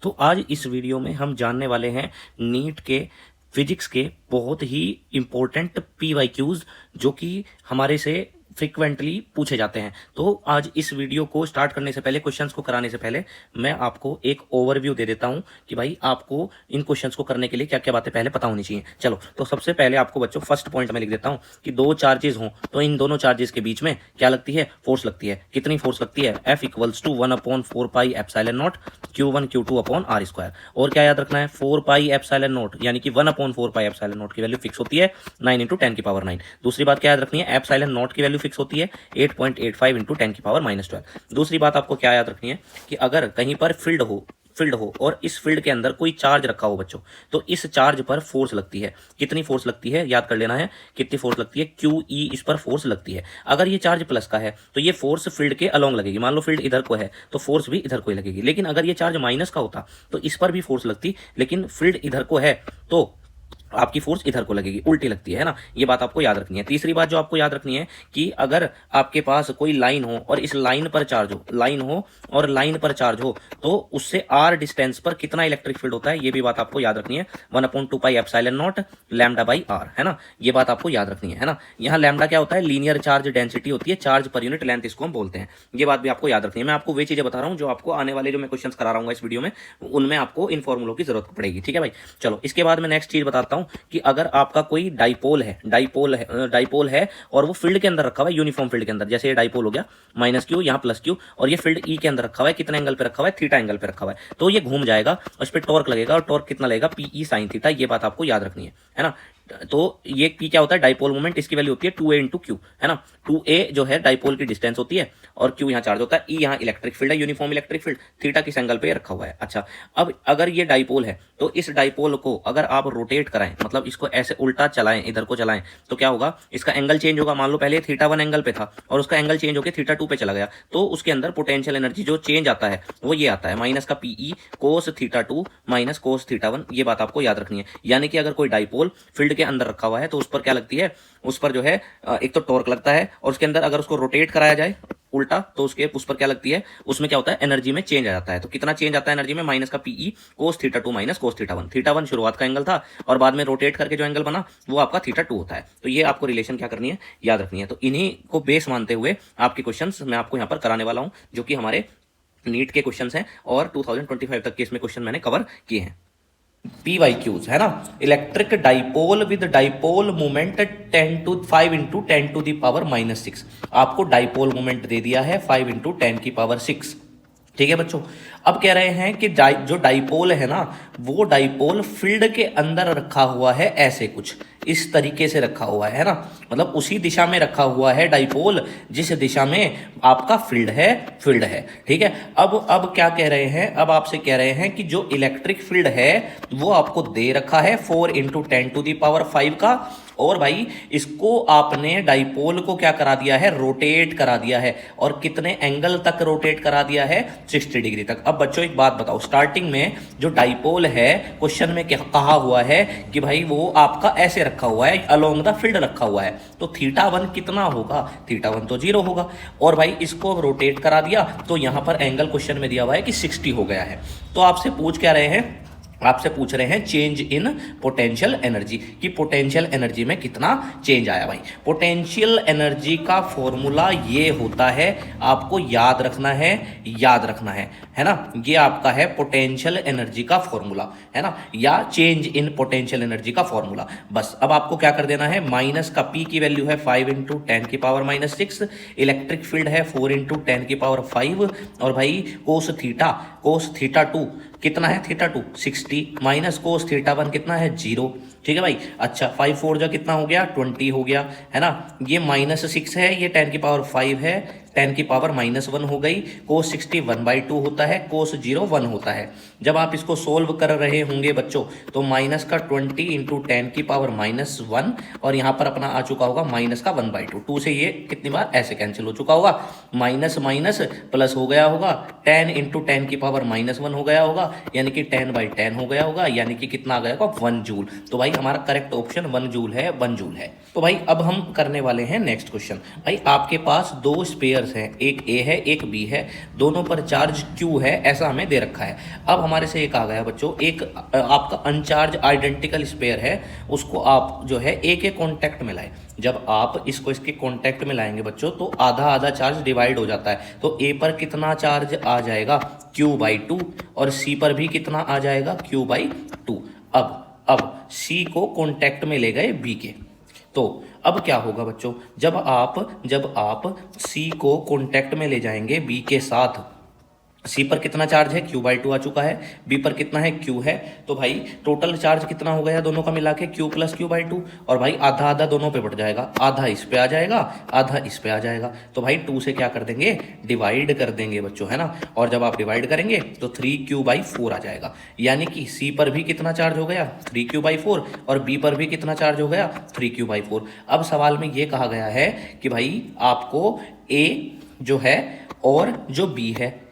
तो आज इस वीडियो में हम जानने वाले हैं नीट के फिजिक्स के बहुत ही इम्पोर्टेंट PYQs जो कि हमारे से फ्रिक्वेंटली पूछे जाते हैं। तो आज इस वीडियो को स्टार्ट करने से पहले, क्वेश्चंस को कराने से पहले मैं आपको एक ओवरव्यू दे देता हूं कि भाई आपको इन क्वेश्चंस को करने के लिए क्या क्या बातें पहले पता होनी चाहिए। चलो, तो सबसे पहले आपको बच्चों फर्स्ट पॉइंट में लिख देता हूं कि दो चार्जेस हों तो इन दोनों चार्जेस के बीच में क्या लगती है? फोर्स लगती है। कितनी फोर्स लगती है? F = 1/4πε0 Q1 Q2/r²। और क्या याद रखना है? 4πε0 यानी कि 1/4πε0 की वैल्यू फिक्स होती है 9 × 10⁹। दूसरी बात क्या याद रखनी है? ε0 की वैल्यू फिक्स होती है 8.85 × 10⁻12। दूसरी बात आपको क्या याद रखनी है कि अगर कहीं पर फील्ड हो और इस फील्ड के अंदर कोई चार्ज रखा हो बच्चों, तो इस चार्ज पर फोर्स लगती है। कितनी फोर्स लगती है याद कर लेना है। कितनी फोर्स लगती है? QE इस पर फोर्स लगती है। अगर ये चार्ज प्लस का है तो ये फोर्स फील्ड के अलोंग लगेगी। मान लो फील्ड इधर को है तो फोर्स भी इधर को ही लगेगी। लेकिन अगर ये चार्ज माइनस का होता तो इस पर भी फोर्स लगती, लेकिन फील्ड इधर को है तो आपकी फोर्स इधर को लगेगी, उल्टी लगती है ना। ये बात आपको याद रखनी है। तीसरी बात जो आपको याद रखनी है कि अगर आपके पास कोई लाइन हो और इस लाइन पर चार्ज हो, तो उससे r डिस्टेंस पर कितना इलेक्ट्रिक फील्ड होता है, ये भी बात आपको याद रखनी है। 1/2πε0 λ/r, है ना। ये बात आपको याद रखनी है ना। यहाँ लैम्डा क्या होता है? लीनियर चार्ज डेंसिटी होती है, चार्ज पर यूनिट लेंथ इसको हम बोलते हैं। ये बात भी आपको याद रखनी है। मैं आपको वे चीजें बता रहा हूँ जो आपको आने वाले जो मैं क्वेश्चन करा रहा हूँ इस वीडियो में, उनमें आपको इन फॉर्मूलों की जरूरत पड़ेगी। ठीक है भाई, चलो इसके बाद मैं नेक्स्ट चीज बताता हूँ कि अगर आपका कोई डाइपोल है और वो फील्ड के अंदर रखा हुआ है, यूनिफॉर्म फील्ड के अंदर, जैसे ये डाइपोल हो गया -q यहाँ +q, और ये फील्ड E के अंदर रखा हुआ है, कितने एंगल पे रखा हुआ है? थीटा एंगल पे रखा हुआ है, तो ये घूम जाएगा, उस पर टॉर्क लगेगा, और टॉर्क कितना लगेगा? PE sin theta. ये बात आपको याद रखनी है ना। तो ये P क्या होता है? डाइपोल मोमेंट, इसकी वैल्यू होती है 2a × q, है ना। 2a जो है डाइपोल की डिस्टेंस होती है और q यहाँ चार्ज होता है, E यहाँ इलेक्ट्रिक फील्ड है, यूनिफॉर्म इलेक्ट्रिक फील्ड, थीटा किस एंगल पे रखा हुआ है। अच्छा, अब अगर ये डाइपोल है तो इस डाइपोल को अगर आप रोटेट कराएं, मतलब इसको ऐसे उल्टा चलाएं, इधर को चलाएं, तो क्या होगा? इसका एंगल चेंज होगा। मान लो पहले θ1 एंगल पे था और उसका एंगल चेंज होकर θ2 पे चला गया, तो उसके अंदर पोटेंशियल एनर्जी जो चेंज आता है वो ये आता है -PE cos θ2 - cos θ1। ये बात आपको याद रखनी है। यानी कि अगर कोई डाइपोल फील्ड के अंदर रखा हुआ है तो उस पर क्या लगती है? उस पर जो है एक तो टॉर्क लगता है, और उसके अंदर अगर उसको रोटेट कराया जाए उल्टा तो उस पर क्या लगती है? उसमें क्या होता है? एनर्जी में चेंज आ जाता है। तो कितना चेंज आता है एनर्जी में? -PE cos θ2 - cos θ1। θ1 शुरुआत का एंगल था और बाद में रोटेट करके जो एंगल बना वो आपका θ2 होता है। तो ये आपको रिलेशन क्या करनी है? याद रखनी है। तो इन्हीं को बेस मानते हुए आपके क्वेश्चंस मैं आपको यहाँ पर कराने वाला हूँ, जो कि हमारे नीट के क्वेश्चंस हैं और 2025 तक के इसमें क्वेश्चन मैंने कवर किए हैं। PYQs, है ना। Electric dipole with dipole moment 5 × 10⁻⁻⁶। आपको डाइपोल मोमेंट दे दिया है 5 × 10⁻⁶। ठीक है बच्चों। अब कह रहे हैं कि जो डाइपोल है ना, वो डाइपोल फील्ड के अंदर रखा हुआ है, ऐसे कुछ इस तरीके से रखा हुआ है ना। मतलब उसी दिशा में रखा हुआ है डाइपोल जिस दिशा में आपका फील्ड है। ठीक है। अब क्या कह रहे हैं? अब आपसे कह रहे हैं कि जो इलेक्ट्रिक फील्ड है वो आपको दे रखा है 4 × 10⁵ का, और भाई इसको आपने डाइपोल को क्या करा दिया है? रोटेट करा दिया है। और कितने एंगल तक रोटेट करा दिया है? 60 डिग्री तक। अब बच्चों एक बात बताओ, स्टार्टिंग में जो डाइपोल है क्वेश्चन में क्या कहा हुआ है कि भाई वो आपका ऐसे रखा हुआ है, अलोंग द फील्ड रखा हुआ है, तो θ1 कितना होगा? θ1 तो 0 होगा। और भाई इसको रोटेट करा दिया तो यहां पर एंगल क्वेश्चन में दिया हुआ है कि 60 हो गया है। तो आपसे पूछ क्या रहे हैं? आपसे पूछ रहे हैं चेंज इन पोटेंशियल एनर्जी, कि पोटेंशियल एनर्जी में कितना चेंज आया। भाई पोटेंशियल एनर्जी का फॉर्मूला ये होता है, आपको याद रखना है ना। ये आपका है पोटेंशियल एनर्जी का फॉर्मूला, है ना, या चेंज इन पोटेंशियल एनर्जी का फॉर्मूला। बस अब आपको क्या कर देना है? माइनस का P की वैल्यू है 5 × 10⁻⁻⁶, इलेक्ट्रिक फील्ड है 4 × 10⁵, और भाई cos θ2 कितना है? θ2 60 माइनस cos θ1 कितना है? 0। ठीक है भाई। अच्छा, 5 4 जा कितना हो गया? 20 हो गया, है ना। ये -6 है, ये 10⁵ है, 10⁻⁻1 हो गई। cos 60 1/2 होता है, cos 0 1 होता है। जब आप इसको सोल्व कर रहे होंगे बच्चों तो माइनस का 20 × 10⁻⁻1, और यहाँ पर अपना आ चुका होगा माइनस का 1/2। 2 से ये कितनी बार ऐसे कैंसिल हो चुका होगा, माइनस माइनस प्लस हो गया होगा, 10 × 10⁻⁻1 हो गया होगा, यानी कि 10/10 हो गया होगा, यानी कि कितना आ गया होगा? 1 जूल। तो भाई हमारा करेक्ट ऑप्शन 1 जूल है, 1 जूल है। तो भाई अब हम करने वाले हैं नेक्स्ट क्वेश्चन। भाई आपके पास दो स्पेयर पेयर्स हैं, एक ए है एक बी है, दोनों पर चार्ज क्यू है, ऐसा हमें दे रखा है। अब हमारे से एक आ गया बच्चों, एक आपका अनचार्ज आइडेंटिकल स्पेयर है, उसको आप जो है ए के कॉन्टैक्ट में लाए। जब आप इसको इसके कॉन्टैक्ट में लाएंगे बच्चों तो आधा आधा चार्ज डिवाइड हो जाता है। तो ए पर कितना चार्ज आ जाएगा, Q/2, और सी पर भी कितना आ जाएगा, Q/2। अब सी को कॉन्टैक्ट में ले गए बी के, तो अब क्या होगा बच्चों, जब आप सी को कॉन्टैक्ट में ले जाएंगे बी के साथ, सी पर कितना चार्ज है, Q/2 आ चुका है, बी पर कितना है, Q है, तो भाई टोटल चार्ज कितना हो गया दोनों का मिला के, Q + Q/2, और भाई आधा आधा दोनों पे बढ़ जाएगा, आधा इस पे आ जाएगा, आधा इस पे आ जाएगा। तो भाई 2 से क्या कर देंगे, डिवाइड कर देंगे बच्चों, है ना। और जब आप डिवाइड करेंगे तो 3Q/4 आ जाएगा, यानी कि सी पर भी कितना चार्ज हो गया, 3Q/4, और बी पर भी कितना चार्ज हो गया, 3Q/4। अब सवाल में ये कहा गया है कि भाई आपको ए जो है और जो बी है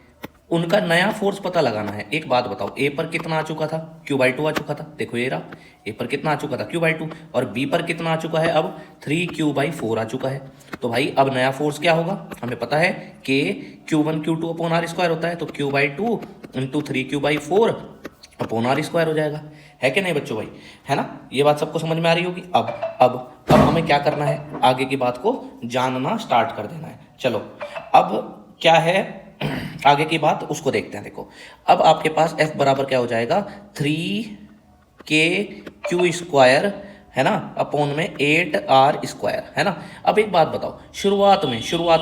उनका नया फोर्स पता लगाना है। एक बात बताओ, ए पर कितना आ चुका था, Q/2 आ चुका था, देखो ये रहा, ए पर कितना आ चुका था, Q/2, और बी पर कितना आ चुका है, अब 3Q/4 आ चुका है। तो भाई अब नया फोर्स क्या होगा, हमें पता है कि Q1Q2/r² होता है, तो Q/2 × 3Q/4/r² हो जाएगा, है कि नहीं बच्चों भाई, है ना। ये बात सबको समझ में आ रही होगी। अब हमें क्या करना है, आगे की बात को जानना स्टार्ट कर देना है। चलो अब क्या है आगे की बात, उसको देखते हैं। देखो अब आपके पास F बराबर क्या हो जाएगा, 3KQ² है ना, अपॉन में 8R², है ना। अब एक बात बताओ, शुरुआत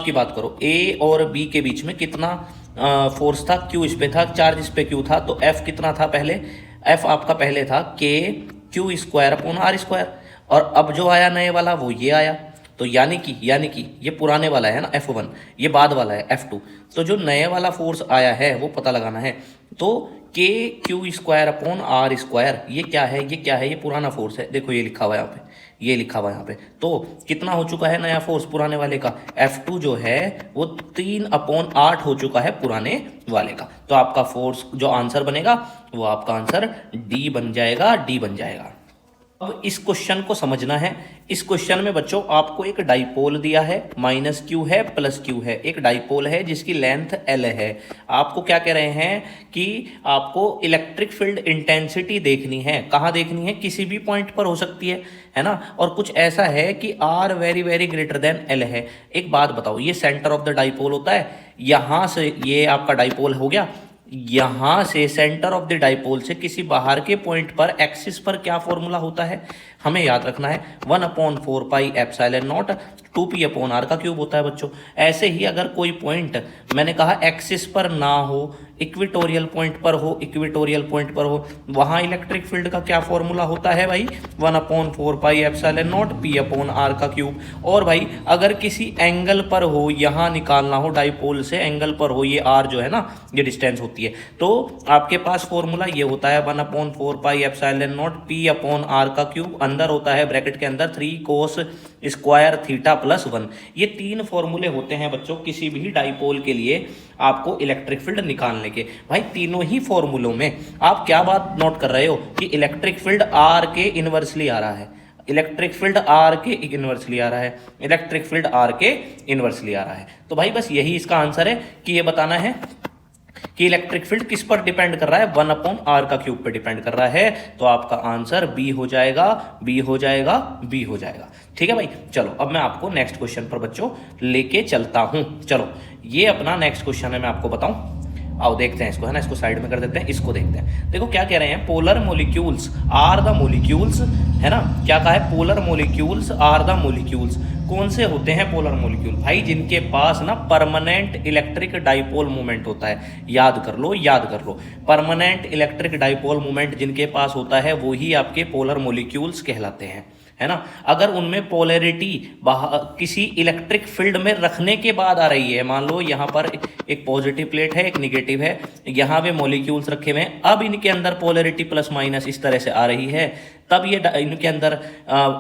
की बात करो, A और B के बीच में कितना फोर्स था, Q इस पे था, चार्ज इस पे Q था, तो F कितना था पहले, F आपका पहले था KQ²/r², और अब जो आया नए वाला वो ये आया, तो यानी कि ये पुराने वाला है ना F1, ये बाद वाला है F2, तो जो नए वाला फोर्स आया है वो पता लगाना है। तो KQ²/r², ये क्या है, ये पुराना फोर्स है, देखो ये लिखा हुआ है यहाँ पे, ये लिखा हुआ है यहाँ पे। तो कितना हो चुका है नया फोर्स पुराने वाले का, F2 जो है वो 3/8 हो चुका है पुराने वाले का। तो आपका फोर्स जो आंसर बनेगा वो आपका आंसर D बन जाएगा, D बन जाएगा। अब इस क्वेश्चन को समझना है। इस क्वेश्चन में बच्चों आपको एक डाइपोल दिया है, -Q है +Q है, एक डाइपोल है जिसकी लेंथ L है। आपको क्या कह रहे हैं कि आपको इलेक्ट्रिक फील्ड इंटेंसिटी देखनी है। कहाँ देखनी है, किसी भी पॉइंट पर हो सकती है ना। और कुछ ऐसा है कि R very very greater than L है। एक बात बताओ, ये सेंटर ऑफ द डाइपोल होता है, यहाँ से ये आपका डाइपोल हो गया, यहां से सेंटर ऑफ द डाइपोल से किसी बाहर के पॉइंट पर एक्सिस पर क्या फॉर्मूला होता है, हमें याद रखना है, 1/4πε0 2p/r³ होता है बच्चों। ऐसे ही अगर कोई पॉइंट मैंने कहा एक्सिस पर ना हो, इक्वेटोरियल पॉइंट पर हो, वहां इलेक्ट्रिक फील्ड का क्या फॉर्मूला होता है भाई, 1/4πε0 p/r³। और भाई अगर किसी एंगल पर हो, यहां निकालना हो, डाइपोल से एंगल पर हो, ये r जो है ना ये डिस्टेंस होती है, तो आपके पास फॉर्मूला ये होता है 1/4πε0 p/r³, अंदर होता है ब्रैकेट के अंदर 3 cos² θ + 1। ये 3 फॉर्मूले होते हैं बच्चों किसी भी डाइपोल के लिए आपको इलेक्ट्रिक फील्ड निकालने के। भाई तीनों ही फॉर्मूलों में आप क्या बात नोट कर रहे हो कि इलेक्ट्रिक फील्ड R के इनवर्सली आ रहा है, इलेक्ट्रिक फील्ड R के इनवर्सली आ रहा है, इलेक्ट्रिक फील्ड R के इनवर्सली आ रहा है। तो भाई बस यही इसका आंसर है कि ये बताना है कि इलेक्ट्रिक फील्ड किस पर डिपेंड कर रहा है, 1/r³ पे डिपेंड कर रहा है। तो आपका आंसर बी हो जाएगा, बी हो जाएगा, बी हो जाएगा। ठीक है भाई, चलो अब मैं आपको नेक्स्ट क्वेश्चन पर बच्चों लेके चलता हूं। चलो ये अपना नेक्स्ट क्वेश्चन है, मैं आपको बताऊं, आओ देखते हैं इसको, है ना, इसको साइड में कर देते हैं, इसको देखते हैं। देखो क्या कह रहे हैं, polar molecules are the molecules, है ना, क्या कहा है, polar molecules are the molecules. कौन से होते हैं पोलर मोलिक्यूल, भाई जिनके पास ना परमानेंट इलेक्ट्रिक डाइपोल मोमेंट होता है। याद कर लो, परमानेंट इलेक्ट्रिक डाइपोल मोमेंट जिनके पास होता है वो ही आपके पोलर मोलिक्यूल्स कहलाते हैं, है ना। अगर उनमें पोलैरिटी किसी इलेक्ट्रिक फील्ड में रखने के बाद आ रही है, मान लो यहाँ पर एक पॉजिटिव प्लेट है, एक निगेटिव है, यहाँ पे मॉलिक्यूल्स रखे हुए हैं, अब इनके अंदर पोलैरिटी +- इस तरह से आ रही है, तब ये इनके अंदर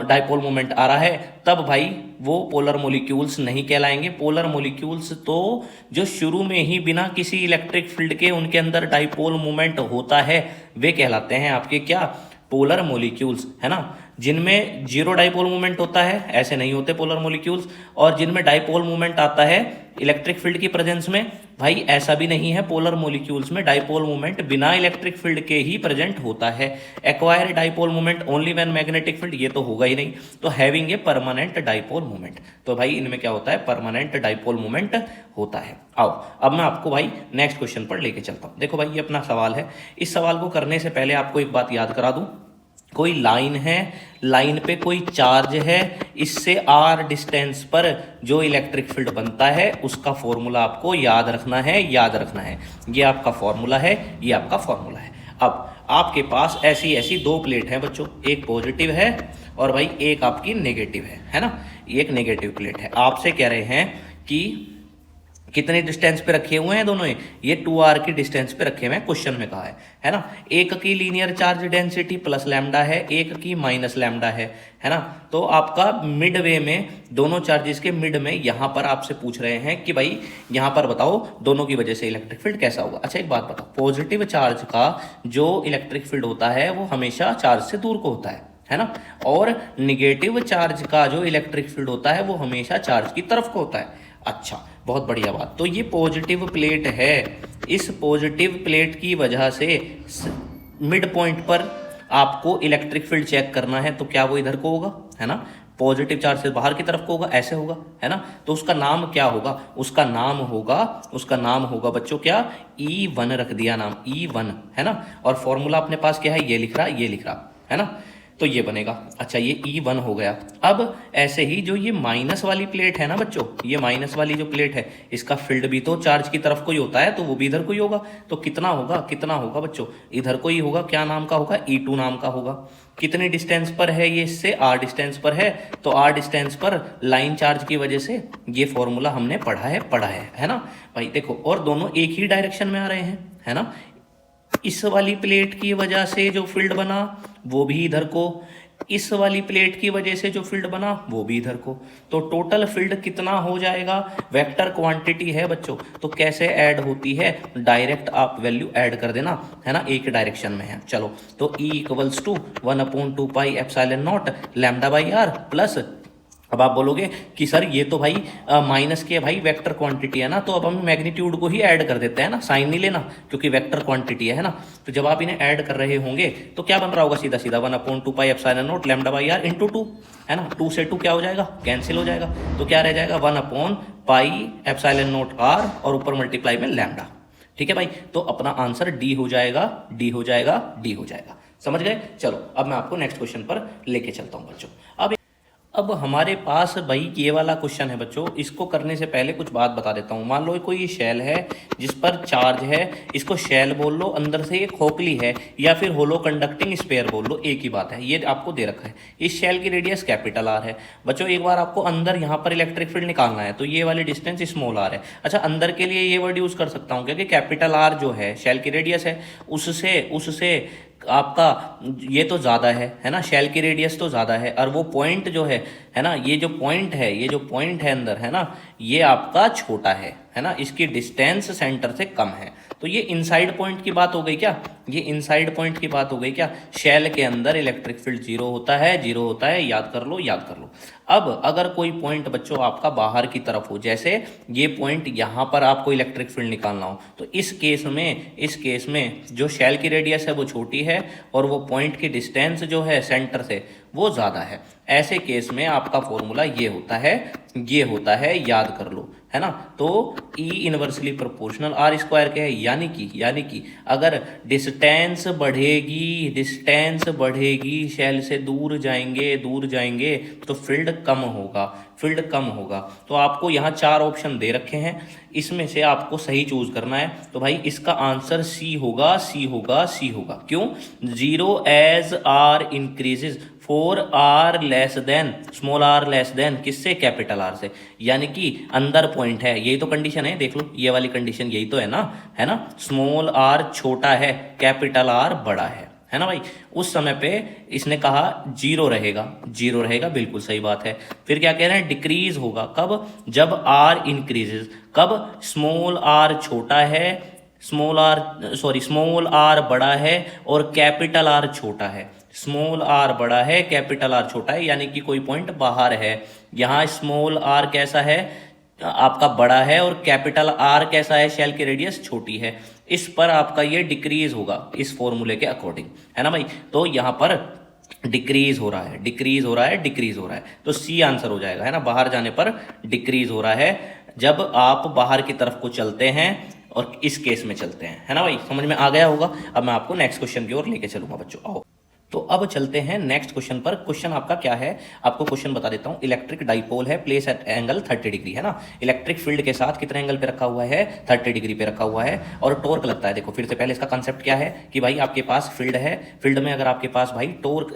डाइपोल मोमेंट आ रहा है, तब भाई वो पोलर मॉलिक्यूल्स नहीं कहलाएंगे। पोलर मॉलिक्यूल्स तो जो शुरू में ही बिना किसी इलेक्ट्रिक फील्ड के उनके अंदर डाइपोल मोमेंट होता है वे कहलाते हैं आपके क्या, पोलर मोलिक्यूल्स, है ना, जिनमें जीरो डाइपोल मूवमेंट होता है, ऐसे नहीं होते पोलर मोलिक्यूल्स, और जिनमें डाइपोल मूवमेंट आता है इलेक्ट्रिक फील्ड की प्रेजेंस में, भाई ऐसा भी नहीं है, पोलर मोलिक्यूल्स में डाइपोल मूवमेंट बिना इलेक्ट्रिक फील्ड के ही प्रेजेंट होता है। Acquire dipole movement only when magnetic field, ये तो होगा ही नहीं, तो having a permanent dipole movement, तो भाई इनमें क्या होता है, परमानेंट डाइपोल मूवमेंट होता है। आओ अब मैं आपको भाई नेक्स्ट क्वेश्चन पर लेके चलता हूं। देखो भाई ये अपना सवाल है, इस सवाल को करने से पहले आपको एक बात याद करा दूं, कोई लाइन है, लाइन पे कोई चार्ज है, इससे r डिस्टेंस पर जो इलेक्ट्रिक फील्ड बनता है उसका फॉर्मूला आपको याद रखना है, याद रखना है। ये आपका फॉर्मूला है, ये आपका फॉर्मूला है। अब आपके पास ऐसी ऐसी दो प्लेट हैं बच्चों, एक पॉजिटिव है और भाई एक आपकी नेगेटिव है ना, एक नेगेटिव प्लेट है। आपसे कह रहे हैं कि कितने डिस्टेंस पे रखे हुए हैं दोनों, ये 2r की डिस्टेंस पे रखे हुए हैं, क्वेश्चन में कहा है ना। एक की linear charge density plus lambda है, एक की माइनस लैम्डा है ना। तो आपका मिड वे में, दोनों चार्जेस के मिड में यहां पर आपसे पूछ रहे हैं कि भाई यहां पर बताओ दोनों की वजह से इलेक्ट्रिक फील्ड कैसा होगा। अच्छा एक बात बताओ, पॉजिटिव चार्ज का जो इलेक्ट्रिक फील्ड होता है वो हमेशा चार्ज से दूर को होता है ना, और निगेटिव चार्ज का जो इलेक्ट्रिक फील्ड होता है वो हमेशा चार्ज की तरफ को होता है। अच्छा बहुत बढ़िया बात, तो ये पॉजिटिव प्लेट है, इस पॉजिटिव प्लेट की वजह से मिड पॉइंट पर आपको इलेक्ट्रिक फील्ड चेक करना है, तो क्या वो इधर को होगा, है ना, पॉजिटिव चार्ज से बाहर की तरफ को होगा, ऐसे होगा, है ना। तो उसका नाम क्या होगा, उसका नाम होगा बच्चों क्या, E1 रख दिया नाम, E1, है ना। और फॉर्मूला अपने पास क्या है, ये लिख रहा है ना, तो ये बनेगा। अच्छा ये E1 हो गया। अब ऐसे ही जो ये माइनस वाली प्लेट है ना बच्चों, ये माइनस वाली जो प्लेट है, इसका फील्ड भी तो चार्ज की तरफ को ही होता है, तो वो भी इधर को ही होगा। तो कितना होगा बच्चों, इधर को ही होगा। क्या नाम का होगा, E2 नाम का होगा। कितने डिस्टेंस पर है ये इससे, r डिस्टेंस पर है, तो r डिस्टेंस पर लाइन चार्ज की वजह से ये फॉर्मूला हमने पढ़ा है ना भाई। देखो और दोनों एक ही डायरेक्शन में आ रहे हैं, है ना। इस वाली प्लेट की वजह से जो फील्ड बना वो भी इधर को, इस वाली प्लेट की वजह से जो फील्ड बना वो भी इधर को। तो टोटल फील्ड कितना हो जाएगा, वेक्टर क्वांटिटी है बच्चों, तो कैसे ऐड होती है, डायरेक्ट आप वैल्यू ऐड कर देना, है ना, एक डायरेक्शन में है। चलो तो E = 1/2 pi epsilon not lambda by r plus, अब आप बोलोगे कि सर ये तो भाई माइनस के भाई वेक्टर क्वांटिटी है ना, तो अब हम मैग्नीट्यूड को ही ऐड कर देते हैं ना, साइन नहीं लेना क्योंकि वेक्टर क्वांटिटी है ना। तो जब आप इन्हें ऐड कर रहे होंगे तो क्या बन रहा होगा, सीधा 1/2 pi epsilon not lambda by r into 2, है ना। 2 से 2 क्या हो जाएगा, कैंसिल हो जाएगा, तो क्या रह जाएगा 1/पाई एप्सिलॉन नॉट r और ऊपर मल्टीप्लाई में लैम्डा। ठीक है भाई, तो अपना आंसर डी हो जाएगा। समझ गए। चलो अब मैं आपको नेक्स्ट क्वेश्चन पर लेके चलता हूँ बच्चों। अब हमारे पास भाई ये वाला क्वेश्चन है बच्चों, इसको करने से पहले कुछ बात बता देता हूँ। मान लो कोई शेल है जिस पर चार्ज है, इसको शेल बोल लो, अंदर से ये खोखली है, या फिर होलो कंडक्टिंग स्फीयर बोल लो, एक ही बात है। ये आपको दे रखा है, इस शेल की रेडियस कैपिटल R है बच्चों। एक बार आपको अंदर यहाँ पर इलेक्ट्रिक फील्ड निकालना है, तो ये वाली डिस्टेंस स्मॉल r है। अच्छा अंदर के लिए ये वर्ड यूज कर सकता हूँ क्योंकि कैपिटल R जो है शेल की रेडियस है, उससे आपका ये तो ज़्यादा है ना, शेल की रेडियस तो ज़्यादा है, और वो पॉइंट जो है ना, ये जो पॉइंट है अंदर, है ना, ये आपका छोटा है ना, इसकी डिस्टेंस सेंटर से कम है। तो ये इनसाइड पॉइंट की बात हो गई क्या, ये इनसाइड पॉइंट की बात हो गई क्या। शेल के अंदर इलेक्ट्रिक फील्ड जीरो होता है, याद कर लो। अब अगर कोई पॉइंट बच्चों आपका बाहर की तरफ हो, जैसे ये पॉइंट यहाँ पर आपको इलेक्ट्रिक फील्ड निकालना हो, तो इस केस में जो शेल की रेडियस है वो छोटी है और वो पॉइंट की डिस्टेंस जो है सेंटर से वो ज़्यादा है। ऐसे केस में आपका फॉर्मूला ये होता है, याद कर लो, है ना। तो E inversely proportional R square के है, यानी कि अगर डिस्टेंस बढ़ेगी, शेल से दूर जाएंगे तो फील्ड कम होगा। तो आपको यहाँ 4 ऑप्शन दे रखे हैं, इसमें से आपको सही चूज करना है। तो भाई इसका आंसर C होगा। क्यों, 0 as R increases for R less than small r less than किससे, कैपिटल R से, यानी कि अंदर पॉइंट है, यही तो कंडीशन है। देख लो ये वाली कंडीशन यही तो है ना, स्मॉल r छोटा है, कैपिटल R बड़ा है ना भाई। उस समय पे इसने कहा जीरो रहेगा, बिल्कुल सही बात है। फिर क्या कह रहे हैं, डिक्रीज होगा, कब, जब R इंक्रीजेज, कब, स्मॉल r छोटा है, स्मॉल आर बड़ा है और कैपिटल आर छोटा है। स्मॉल आर बड़ा है, कैपिटल आर छोटा है, यानी कि कोई पॉइंट बाहर है। यहाँ स्मॉल आर कैसा है, आपका बड़ा है, और कैपिटल आर कैसा है, शेल की रेडियस छोटी है। इस पर आपका ये डिक्रीज होगा इस फॉर्मूले के अकॉर्डिंग, है ना भाई। तो यहाँ पर डिक्रीज हो रहा है, डिक्रीज हो रहा है, डिक्रीज हो रहा है, तो सी आंसर हो जाएगा, है ना। बाहर जाने पर डिक्रीज हो रहा है जब आप बाहर की तरफ को चलते हैं और इस केस में चलते हैं, है ना भाई। समझ में आ गया होगा। अब मैं आपको नेक्स्ट क्वेश्चन की ओर लेके चलूंगा बच्चों, आओ। तो अब चलते हैं नेक्स्ट क्वेश्चन पर। क्वेश्चन आपका क्या है, आपको क्वेश्चन बता देता हूं। इलेक्ट्रिक डाइपोल है, प्लेस एट एंगल 30 डिग्री, है ना। इलेक्ट्रिक फील्ड के साथ कितने एंगल पे रखा हुआ है, 30 डिग्री पे रखा हुआ है, और टॉर्क लगता है। देखो फिर से पहले इसका कंसेप्ट क्या है कि भाई आपके पास फील्ड है, फील्ड में अगर आपके पास भाई टॉर्क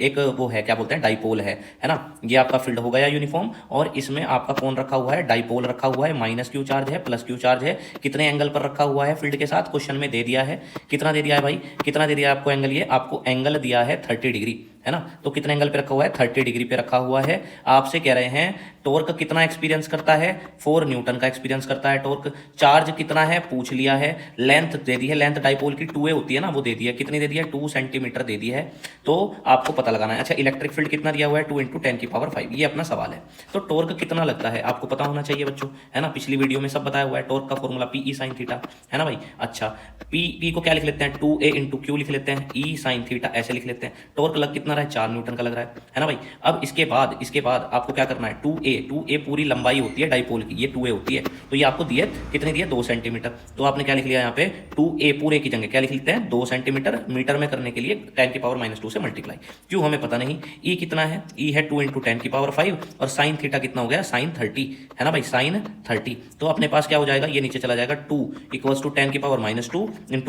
एक वो है, क्या बोलते हैं, डाइपोल है ना। ये आपका फील्ड हो गया यूनिफॉर्म, और इसमें आपका कौन रखा हुआ है, डाइपोल रखा हुआ है। माइनस क्यू चार्ज है, प्लस क्यू चार्ज है। कितने एंगल पर रखा हुआ है फील्ड के साथ, क्वेश्चन में दे दिया है। कितना दे दिया है भाई, कितना दे दिया है आपको एंगल, ये आपको एंगल दिया है 30 डिग्री, है ना। तो कितने एंगल पे रखा हुआ है, 30 डिग्री पे रखा हुआ है। आपसे कह रहे हैं टॉर्क कितना एक्सपीरियंस करता है, 4 न्यूटन का एक्सपीरियंस करता है टॉर्क। चार्ज कितना है पूछ लिया है। लेंथ दे दी है, लेंथ डाइपोल की 2a होती है ना, वो दे दी है। कितनी दे दी है, 2 सेंटीमीटर दे दी है। तो आपको पता लगाना है। अच्छा, इलेक्ट्रिक फील्ड कितना दिया हुआ है, 2 × 10⁵, ये अपना सवाल है। तो टॉर्क कितना लगता है आपको पता होना चाहिए बच्चों, है ना। पिछली वीडियो में सब बताया हुआ है। टॉर्क का फॉर्मूला PE sin थीटा, है ना भाई। अच्छा, P को क्या लिख लेते हैं, 2a × Q लिख लेते हैं, E sin थीटा ऐसे लिख लेते हैं। टॉर्क लग कितना रहा है, 4 न्यूटन का लग रहा है ना भाई। अब इसके बाद आपको क्या करना है, 2a पूरी लंबाई होती है डाइपोल की, ये 2a होती है। तो ये आपको दिए कितने दिए, 2 सेंटीमीटर। तो आपने क्या लिख लिया यहाँ पे, 2a पूरे की जगह क्या लिख लेते हैं, 2 सेंटीमीटर। मीटर में करने के लिए 10⁻⁻² से मल्टीप्लाई। क्यों हमें पता नहीं। E कितना है, E है 2 × 10⁵, और साइन थीटा कितना हो गया, साइन 30, है ना भाई, साइन 30। तो अपने पास क्या हो जाएगा, ये नीचे चला जाएगा, 2 = 10⁻⁻² ×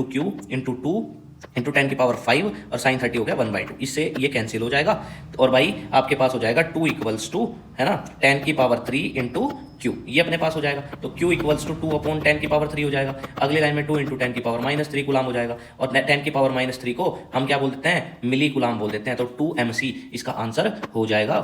Q × 2 × 10⁵, और साइन 30 हो गया 1/2। इससे ये कैंसिल हो जाएगा, और भाई आपके पास हो जाएगा 2 = है ना 10⁻³ × Q, ये अपने पास हो जाएगा। तो Q = 2/10⁻³ हो जाएगा। अगली लाइन में 2 × 10⁻³ कूलाम हो जाएगा, और 10⁻³ को हम क्या बोल देते हैं, मिली कूलाम बोल देते हैं। तो 2 mc इसका आंसर हो जाएगा,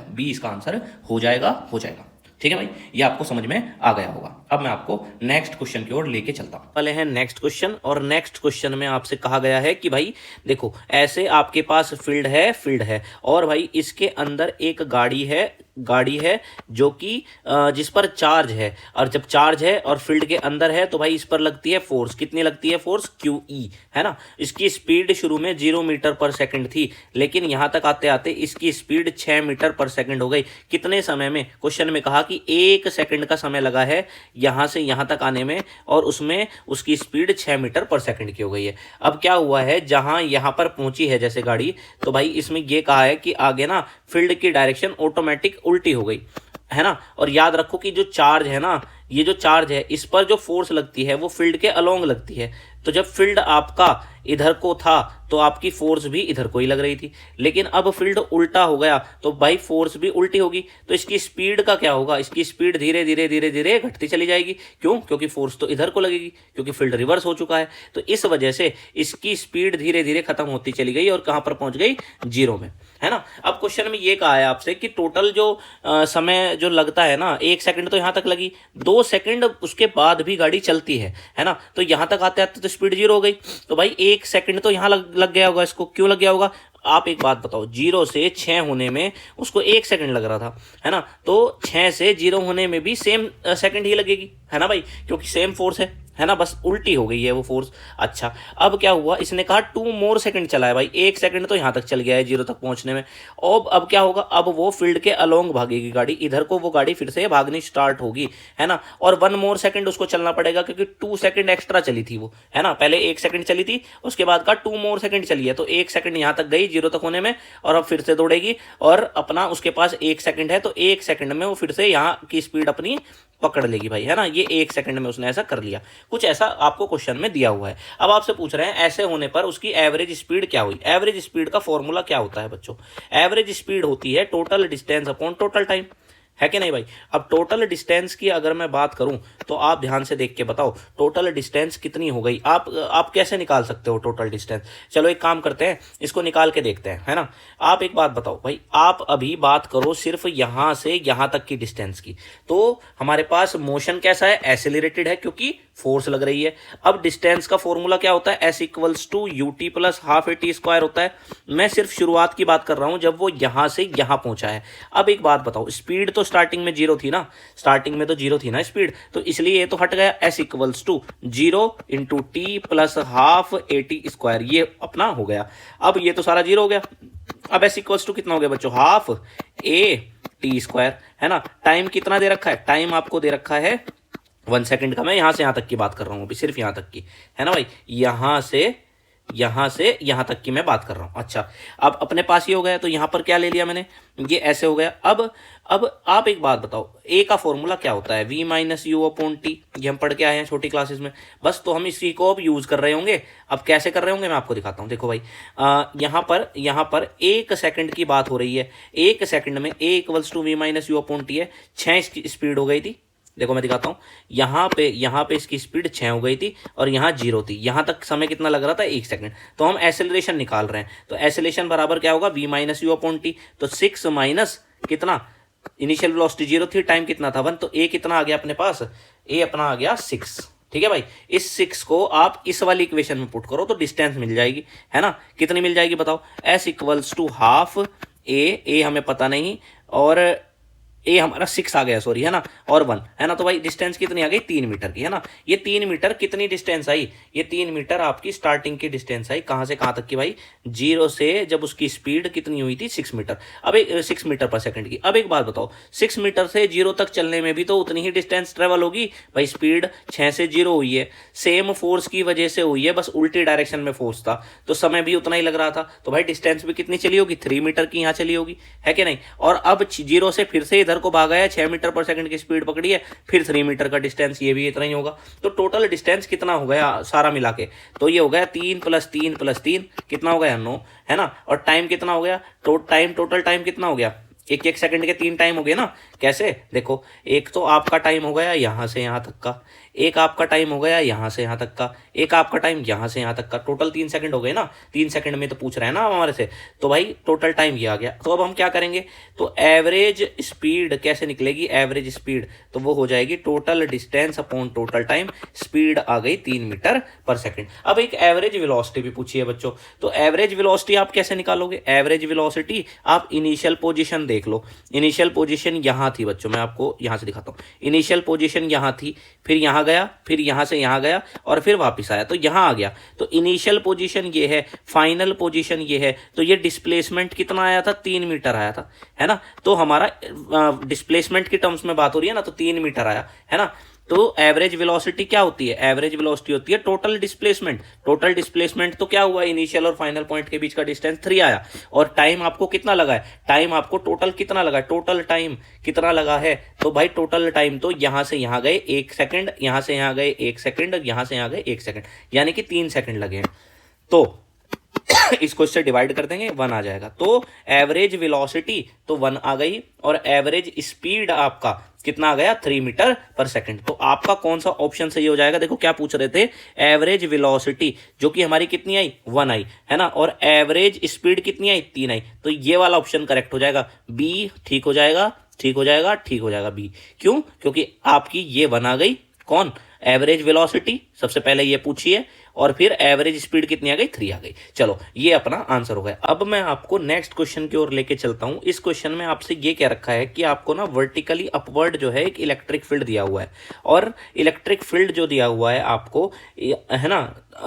बी इसका आंसर हो जाएगा। ठीक है भाई, ये आपको समझ में आ गया होगा। अब मैं आपको नेक्स्ट क्वेश्चन की ओर लेके चलता हूं। पहले है नेक्स्ट क्वेश्चन, और नेक्स्ट क्वेश्चन में आपसे कहा गया है कि भाई देखो, ऐसे आपके पास फील्ड है, और भाई इसके अंदर एक गाड़ी है जो कि जिस पर चार्ज है, और जब चार्ज है और फील्ड के अंदर है तो भाई इस पर लगती है फोर्स। कितनी लगती है फोर्स, QE, है ना। इसकी स्पीड शुरू में 0 मीटर पर सेकंड थी, लेकिन यहां तक आते आते इसकी स्पीड 6 मीटर पर सेकंड हो गई। कितने समय में, क्वेश्चन में कहा कि 1 सेकंड का समय लगा है यहां से यहां तक आने में, और उसमें उसकी स्पीड 6 मीटर पर सेकंड की हो गई है। अब क्या हुआ है, जहां यहां पर पहुंची है जैसे गाड़ी, तो भाई इसमें यह कहा है कि आगे ना फील्ड की डायरेक्शन ऑटोमेटिक उल्टी हो गई, है ना। और याद रखो कि जो चार्ज है ना, ये जो चार्ज है, इस पर जो फोर्स लगती है वो फील्ड के अलोंग लगती है। तो जब फील्ड आपका इधर को था तो आपकी फोर्स भी इधर को ही लग रही थी, लेकिन अब फील्ड उल्टा हो गया तो भाई फोर्स भी उल्टी होगी। तो इसकी स्पीड का क्या होगा, इसकी स्पीड धीरे धीरे घटती चली जाएगी। क्यों, क्योंकि फोर्स तो इधर को लगेगी, क्योंकि फील्ड रिवर्स हो चुका है। तो इस वजह से इसकी स्पीड धीरे धीरे खत्म होती चली गई, और कहां पर पहुंच गई, 0 में, है ना। अब क्वेश्चन में ये कहा है आपसे कि टोटल जो समय जो लगता है ना, 1 सेकंड तो यहां तक लगी, 2 सेकंड उसके बाद भी गाड़ी चलती है ना। तो यहां तक आते आते तो स्पीड 0 हो गई। तो भाई 1 सेकंड तो यहां लग गया होगा इसको। क्यों लग गया होगा, आप एक बात बताओ, 0 से 6 होने में उसको 1 सेकंड लग रहा था, है ना। तो 6 से 0 होने में भी सेम सेकंड ही लगेगी, है ना भाई, क्योंकि सेम फोर्स है ना, बस उल्टी हो गई है वो फोर्स। अच्छा, अब क्या हुआ, इसने कहा 2 मोर सेकंड चला है भाई। 1 सेकंड तो यहां तक चल गया है 0 तक पहुंचने में। अब क्या होगा, अब वो फील्ड के अलोंग भागेगी गाड़ी, इधर को वो गाड़ी फिर से भागनी स्टार्ट होगी, है ना। और 1 मोर सेकंड उसको चलना पड़ेगा, क्योंकि 2 सेकंड एक्स्ट्रा चली थी वो, है ना। पहले 1 सेकंड चली थी, उसके बाद का 2 मोर सेकंड चली है। तो 1 सेकंड यहां तक गई 0 तक होने में, और अब फिर से दौड़ेगी, और अपना उसके पास 1 सेकंड है, तो 1 सेकंड में वो फिर से यहाँ की स्पीड अपनी पकड़ लेगी भाई, है ना। ये 1 सेकंड में उसने ऐसा कर लिया, कुछ ऐसा आपको क्वेश्चन में दिया हुआ है। अब आपसे पूछ रहे हैं ऐसे होने पर उसकी एवरेज स्पीड क्या हुई। एवरेज स्पीड का फॉर्मूला क्या होता है बच्चों, एवरेज स्पीड होती है total distance upon total time, है कि नहीं भाई। अब टोटल डिस्टेंस की अगर मैं बात करूं तो आप ध्यान से देख के बताओ टोटल डिस्टेंस कितनी हो गई। आप कैसे निकाल सकते हो टोटल डिस्टेंस? चलो एक काम करते हैं, इसको निकाल के देखते हैं, है ना। आप एक बात बताओ भाई, आप अभी बात करो सिर्फ यहां से यहां तक की डिस्टेंस की, तो हमारे पास मोशन कैसा है, एसिलरेटेड है क्योंकि फोर्स लग रही है। अब डिस्टेंस का फॉर्मूला क्या होता है, S equals to U T plus half A T square होता है। मैं सिर्फ शुरुआत की बात कर रहा हूं जब वो यहां से यहां पहुंचा है। अब एक बात बताओ, स्पीड तो स्टार्टिंग में जीरो थी ना, स्टार्टिंग में तो जीरो थी ना स्पीड, तो इसलिए ये तो हट गया, S equals to zero into T plus half A T square, ये अपना हो गया। अब ये तो सारा जीरो हो गया। अब एस इक्वल्स टू कितना हो गया बच्चों, हाफ ए टी स्क्वायर, है ना। टाइम कितना दे रखा है, टाइम आपको दे रखा है 1 सेकंड का। मैं यहां से यहां तक की बात कर रहा हूं अभी, सिर्फ यहां तक की, है ना भाई, यहां से यहां तक की मैं बात कर रहा हूं। अच्छा, अब अपने पास ये हो गया, तो यहां पर क्या ले लिया मैंने, ये ऐसे हो गया। अब आप एक बात बताओ, ए का फॉर्मूला क्या होता है, V minus you upon T, ये हम पढ़ के आए हैं छोटी क्लासेस में। बस तो हम इसी को अब यूज कर रहे होंगे। अब कैसे कर रहे होंगे मैं आपको दिखाता हूं। देखो भाई, यहां पर 1 सेकंड की बात हो रही है। 1 सेकंड में a equals to v minus you upon t है, 6 इसकी स्पीड हो गई थी। देखो मैं दिखाता हूं, यहाँ पे इसकी स्पीड 6 हो गई थी और यहाँ 0 थी। यहाँ तक समय कितना लग रहा था, 1 सेकंड। तो हम एसेलरेशन निकाल रहे हैं, तो एसेलेशन बराबर क्या होगा, v minus you upon T. तो 6 माइनस कितना, इनिशियल वेलोसिटी 0 थी, टाइम कितना था 1, तो a कितना आ गया अपने पास, a अपना आ गया 6। ठीक है भाई, इस 6 को आप इस वाली इक्वेशन में पुट करो तो डिस्टेंस मिल जाएगी, है ना। कितनी मिल जाएगी बताओ, s इक्वल्स टू हाफ ए हमें पता नहीं, और ए हमारा 6 आ गया, सॉरी, है ना, और 1, है ना। तो भाई डिस्टेंस कितनी आ गई, 3 मीटर की, है ना। ये 3 मीटर कितनी डिस्टेंस आई, ये 3 मीटर आपकी स्टार्टिंग की डिस्टेंस आई, कहां से कहां तक की भाई, 0 से जब उसकी स्पीड कितनी हुई थी, 6 मीटर। अब 6 मीटर पर सेकंड की। अब एक बात बताओ, 6 मीटर से 0 तक चलने में भी तो उतनी ही डिस्टेंस ट्रेवल होगी भाई। स्पीड 6 से 0 हुई है, सेम फोर्स की वजह से हुई है, बस उल्टी डायरेक्शन में फोर्स था, तो समय भी उतना ही लग रहा था। तो भाई डिस्टेंस भी कितनी चली होगी, 3 मीटर की यहाँ चली होगी, है कि नहीं। और अब 0 से फिर से इधर को भागा है, 6 मीटर पर सेकंड की स्पीड पकड़ी है, फिर 3 मीटर का डिस्टेंस, ये भी इतना ही होगा। तो टोटल डिस्टेंस कितना हो गया सारा मिला के, तो ये हो गया 3 + 3 + 3 कितना हो गया, 9, है ना। और टाइम कितना हो गया, टोटल टाइम कितना हो गया, 1 सेकंड के 3 टाइम हो गए ना। कैसे, देखो, एक तो आपका टाइम हो गया यहां से यहां तक का, एक आपका टाइम हो गया यहां से यहां तक का, एक आपका टाइम यहां से यहां तक का, टोटल 3 सेकंड हो गए ना। 3 सेकंड में तो पूछ रहे हैं ना हमारे से, तो भाई टोटल टाइम ये आ गया। तो अब हम क्या करेंगे, तो एवरेज स्पीड कैसे निकलेगी, एवरेज स्पीड तो वो हो जाएगी total distance upon total time, speed आ गई 3 मीटर पर सेकंड। अब एक एवरेज वेलोसिटी भी पूछी है बच्चों, तो एवरेज वेलोसिटी आप कैसे निकालोगे, एवरेज वेलोसिटी आप इनिशियल पोजीशन देख लो। इनिशियल पोजीशन यहां थी बच्चों, मैं आपको यहां से दिखाता हूं। इनिशियल पोजीशन यहां थी, फिर यहां गया, फिर यहां से यहां गया और फिर वापस आया, तो यहां आ गया। तो इनिशियल पोजीशन ये है, फाइनल पोजीशन ये है, तो ये डिस्प्लेसमेंट कितना आया था, 3 मीटर आया था, है ना। तो हमारा डिस्प्लेसमेंट की टर्म्स में बात हो रही है ना, तो 3 मीटर आया, है ना। तो एवरेज वेलोसिटी क्या होती है, एवरेज वेलोसिटी होती है टोटल डिस्प्लेसमेंट। टोटल डिस्प्लेसमेंट तो क्या हुआ, इनिशियल और फाइनल पॉइंट के बीच का डिस्टेंस 3 आया, और टाइम आपको कितना लगा है, टाइम आपको टोटल कितना लगा है, टोटल टाइम कितना लगा है, तो भाई टोटल टाइम तो यहां से यहां गए 1 सेकंड, यहां से यहां गए 1 सेकंड, यहां से यहां गए 1 सेकंड, यानी कि 3 सेकंड लगे हैं। तो इसको इससे डिवाइड कर देंगे, 1 आ जाएगा। तो एवरेज वेलोसिटी तो 1 आ गई, और एवरेज स्पीड आपका कितना आ गया, 3 मीटर पर सेकंड। तो आपका कौन सा ऑप्शन सही हो जाएगा, देखो क्या पूछ रहे थे, एवरेज वेलोसिटी जो कि हमारी कितनी आई, 1 आई, है ना, और एवरेज स्पीड कितनी आई, 3 आई, तो ये वाला ऑप्शन करेक्ट हो जाएगा, बी ठीक हो जाएगा, ठीक हो जाएगा, ठीक हो जाएगा बी। क्यों, क्योंकि आपकी ये 1 आ गई, कौन, एवरेज वेलोसिटी सबसे पहले ये पूछी है, और फिर एवरेज स्पीड कितनी आ गई, 3 आ गई। चलो ये अपना आंसर हो गया। अब मैं आपको नेक्स्ट क्वेश्चन की ओर लेके चलता हूं। इस क्वेश्चन में आपसे ये क्या रखा है कि आपको ना वर्टिकली अपवर्ड जो है एक इलेक्ट्रिक फील्ड दिया हुआ है, और इलेक्ट्रिक फील्ड जो दिया हुआ है आपको, है ना,